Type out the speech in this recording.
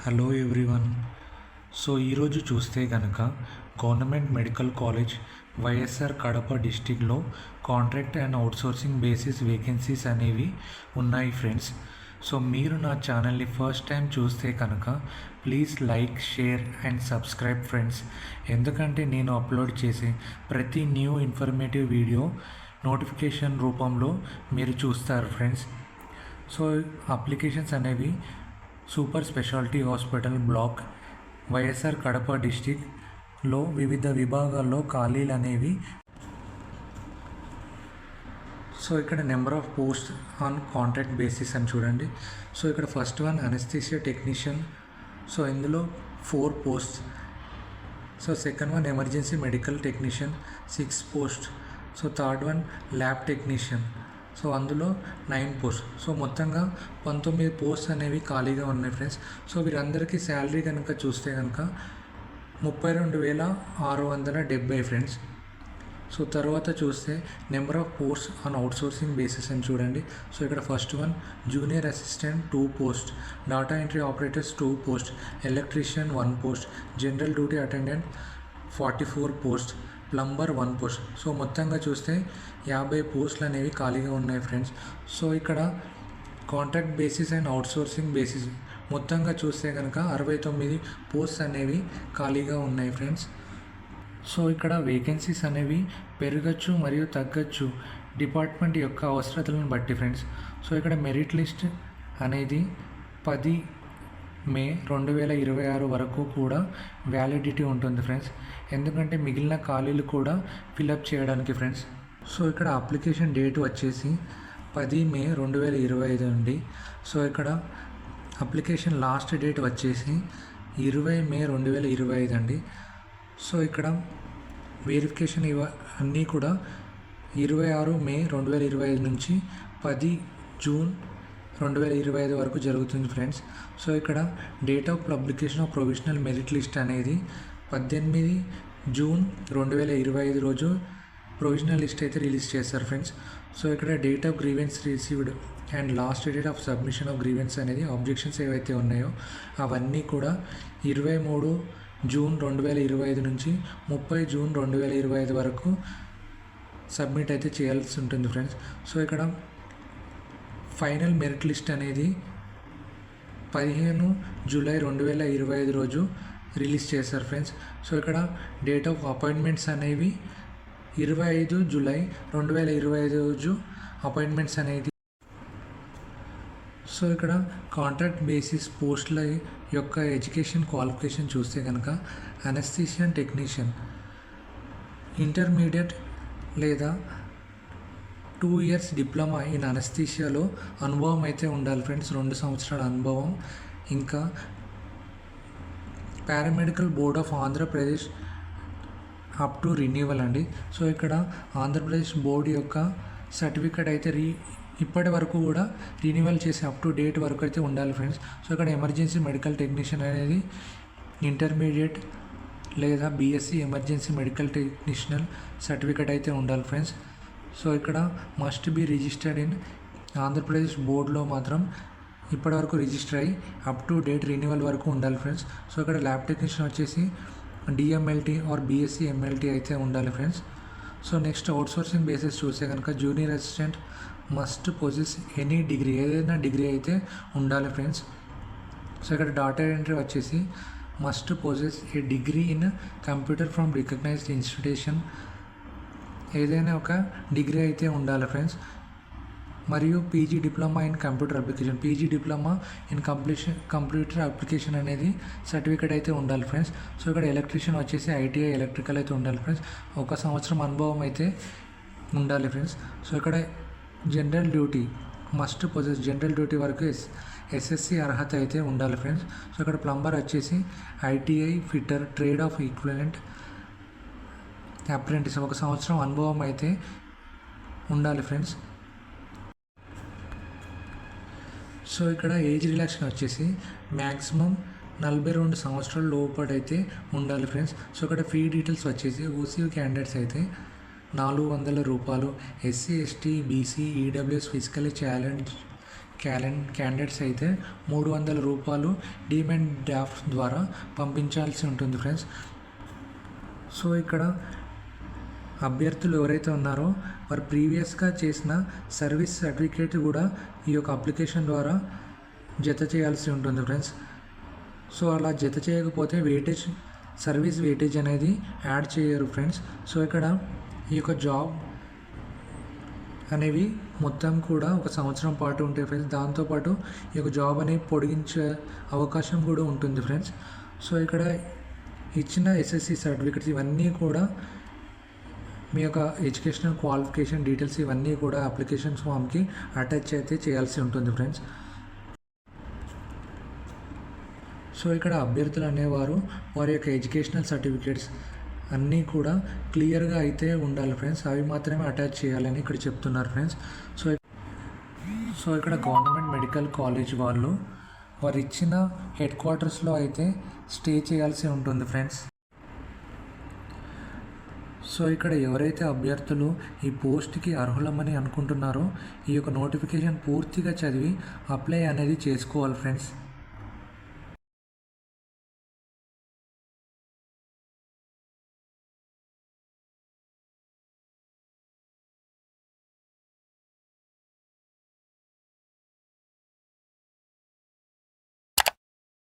Hello everyone. So ఈరోజు చూస్తే కనుక government medical college YSR Kadapa డిస్టిక్లో contract and outsourcing basis vacancies అనేవి ఉన్నాయి ఫ్రెండ్స్. సో మీరు నా ఛానల్ని ఫస్ట్ టైం చూస్తే కనుక please like, share and subscribe friends. ఎందుకంటే నేను అప్లోడ్ చేసే ప్రతి న్యూ ఇన్ఫర్మేటివ్ వీడియో నోటిఫికేషన్ రూపంలో మీరు చూస్తారు ఫ్రెండ్స్. సో అప్లికేషన్స్ అనేవి super speciality hospital block YSR Kadapa డిస్టిక్లో వివిధ విభాగాల్లో ఖాళీలు అనేవి. సో ఇక్కడ number of post on contract basis అని చూడండి. సో ఇక్కడ first one anaesthesia technician. So ఇందులో 4 post. So second one emergency medical technician 6 post. So third one lab technician. So అందులో 9 పోస్ట్. సో మొత్తంగా 19 పోస్ట్ అనేవి ఖాళీగా ఉన్నాయి ఫ్రెండ్స్. సో వీరందరికీ శాలరీ కనుక చూస్తే కనుక 32,670 ఫ్రెండ్స్. సో తర్వాత చూస్తే number of post on outsourcing basis అని చూడండి. సో ఇక్కడ first one junior assistant 2 post, data entry operators 2 post, electrician 1 post, general duty attendant 44 post, plumber 1 post. So మొత్తంగా చూస్తే 50 పోస్టులు అనేవి ఖాళీగా ఉన్నాయి ఫ్రెండ్స్. సో ఇక్కడ contract basis and outsourcing basis మొత్తంగా చూస్తే కనుక 69 పోస్ట్ అనేవి ఖాళీగా ఉన్నాయి ఫ్రెండ్స్. సో ఇక్కడ వేకెన్సీస్ అనేవి పెరగచ్చు మరియు తగ్గచ్చు డిపార్ట్మెంట్ యొక్క అవసరతలను బట్టి ఫ్రెండ్స్. సో ఇక్కడ మెరిట్ లిస్ట్ అనేది 10 మే 2026 వరకు కూడా వ్యాలిడిటీ ఉంటుంది ఫ్రెండ్స్. ఎందుకంటే మిగిలిన ఖాళీలు కూడా ఫిలప్ చేయడానికి ఫ్రెండ్స్. సో ఇక్కడ అప్లికేషన్ డేట్ వచ్చేసి 10 మే 2025 అండి. సో ఇక్కడ అప్లికేషన్ లాస్ట్ డేట్ వచ్చేసి 20 మే 2025 అండి. సో ఇక్కడ వెరిఫికేషన్ అన్నీ కూడా 26 మే 2025 నుంచి 10 జూన్ 2025 వరకు జరుగుతుంది ఫ్రెండ్స్. సో ఇక్కడ date of publication of provisional merit list అనేది 18 జూన్ 2025 రోజు ప్రొవిజనల్ లిస్ట్ అయితే రిలీజ్ చేస్తారు ఫ్రెండ్స్. సో ఇక్కడ date of grievance received and last date of submission of grievance అనేది ఆబ్జెక్షన్స్ ఏవైతే ఉన్నాయో అవన్నీ కూడా 23 జూన్ 2025 నుంచి 30 జూన్ 2025 వరకు సబ్మిట్ అయితే చేయాల్సి ఉంటుంది ఫ్రెండ్స్. సో ఇక్కడ ఫైనల్ మెరిట్ లిస్ట్ అనేది 15 జూలై 2025 రోజు రిలీజ్ చేస్తారు ఫ్రెండ్స్. సో ఇక్కడ డేట్ ఆఫ్ అపాయింట్మెంట్స్ అనేవి 25 జూలై 2025 రోజు అపాయింట్మెంట్స్ అనేది. సో ఇక్కడ కాంట్రాక్ట్ బేసిస్ పోస్టుల యొక్క ఎడ్యుకేషన్ క్వాలిఫికేషన్ చూస్తే కనుక అనస్థీషియన్ టెక్నీషియన్ ఇంటర్మీడియట్ లేదా 2 ఇయర్స్ డిప్లొమా ఇన్ అనస్థీషియాలో అనుభవం అయితే ఉండాలి ఫ్రెండ్స్, 2 సంవత్సరాల అనుభవం. ఇంకా paramedical board of Andhra Pradesh up to renewal అండి. సో ఇక్కడ ఆంధ్రప్రదేశ్ బోర్డు యొక్క సర్టిఫికేట్ అయితే ఇప్పటి వరకు కూడా రిన్యూవల్ చేసి అప్ టు డేట్ వరకు అయితే ఉండాలి ఫ్రెండ్స్. సో ఇక్కడ ఎమర్జెన్సీ మెడికల్ టెక్నీషియన్ అనేది ఇంటర్మీడియట్ లేదా BSc emergency medical technician certificate అయితే ఉండాలి ఫ్రెండ్స్. సో ఇక్కడ must be registered in Andhra Pradesh బోర్డులో మాత్రం ఇప్పటివరకు రిజిస్టర్ అయ్యి అప్ టు డేట్ రిన్యూవల్ వరకు ఉండాలి ఫ్రెండ్స్. సో ఇక్కడ ల్యాబ్ టెక్నీషియన్ వచ్చేసి డిఎంఎల్టీ ఆర్ బీఎస్సీ ఎంఎల్టీ అయితే ఉండాలి friends. So next outsourcing basis చూస్తే కనుక junior assistant must possess any degree, ఏదైనా డిగ్రీ అయితే ఉండాలి ఫ్రెండ్స్. సో ఇక్కడ డాటా ఎంట్రీ వచ్చేసి must possess a degree in computer from recognised institution, ఏదైనా ఒక డిగ్రీ అయితే ఉండాలి ఫ్రెండ్స్. మరియు PG diploma in computer application, PG diploma in computer application అనేది సర్టిఫికేట్ అయితే ఉండాలి ఫ్రెండ్స్. సో ఇక్కడ ఎలక్ట్రీషియన్ వచ్చేసి ఐటీఐ ఎలక్ట్రికల్ అయితే ఉండాలి ఫ్రెండ్స్, 1 సంవత్సరం అనుభవం అయితే ఉండాలి ఫ్రెండ్స్. సో ఇక్కడ general duty must possess, general duty వరకు ఎస్ఎస్సి అర్హత అయితే ఉండాలి ఫ్రెండ్స్. సో ఇక్కడ ప్లంబర్ వచ్చేసి ITI fitter trade of equivalent apprentice, 1 సంవత్సరం అనుభవం అయితే ఉండాలి ఫ్రెండ్స్. సో ఇక్కడ ఏజ్ రిలాక్షన్ వచ్చేసి మ్యాక్సిమం 42 సంవత్సరాల లోపడైతే ఉండాలి ఫ్రెండ్స్. సో ఇక్కడ ఫీ డీటెయిల్స్ వచ్చేసి ఓసీ క్యాండిడేట్స్ అయితే 400 రూపాయలు, SC ST BC EWS physically challenge candidates అయితే 300 రూపాయలు డిమాండ్ డ్రాఫ్ట్ ద్వారా పంపించాల్సి ఉంటుంది ఫ్రెండ్స్. సో ఇక్కడ అభ్యర్థులు ఎవరైతే ఉన్నారో వారు ప్రీవియస్గా చేసిన సర్వీస్ సర్టిఫికేట్ కూడా ఈ యొక్క అప్లికేషన్ ద్వారా జత చేయాల్సి ఉంటుంది ఫ్రెండ్స్. సో అలా జత చేయకపోతే సర్వీస్ వెయిటేజ్ అనేది యాడ్ చేయరు ఫ్రెండ్స్. సో ఇక్కడ ఈ యొక్క జాబ్ అనేవి మొత్తం కూడా 1 సంవత్సరం పాటు ఉంటాయి ఫ్రెండ్స్. దాంతోపాటు ఈ యొక్క జాబ్ అనేది పొడిగించే అవకాశం కూడా ఉంటుంది ఫ్రెండ్స్. సో ఇక్కడ ఇచ్చిన ఎస్ఎస్సి సర్టిఫికేట్స్ ఇవన్నీ కూడా మీ యొక్క ఎడ్యుకేషనల్ క్వాలిఫికేషన్ డీటెయిల్స్ ఇవన్నీ కూడా అప్లికేషన్ ఫామ్కి అటాచ్ అయితే చేయాల్సి ఉంటుంది ఫ్రెండ్స్. సో ఇక్కడ అభ్యర్థులు అనేవారు వారి యొక్క ఎడ్యుకేషనల్ సర్టిఫికేట్స్ అన్నీ కూడా క్లియర్గా అయితే ఉండాలి ఫ్రెండ్స్. అవి మాత్రమే అటాచ్ చేయాలని ఇక్కడ చెప్తున్నారు ఫ్రెండ్స్. సో ఇక్కడ గవర్నమెంట్ మెడికల్ కాలేజ్ వాళ్ళు వారు ఇచ్చిన హెడ్ క్వార్టర్స్లో అయితే స్టే చేయాల్సి ఉంటుంది ఫ్రెండ్స్. సో ఇక్కడ ఎవరైతే అభ్యర్థులు ఈ పోస్ట్కి అర్హులమని అనుకుంటున్నారో ఈ యొక్క నోటిఫికేషన్ పూర్తిగా చదివి అప్లై అనేది చేసుకోవాలి ఫ్రెండ్స్.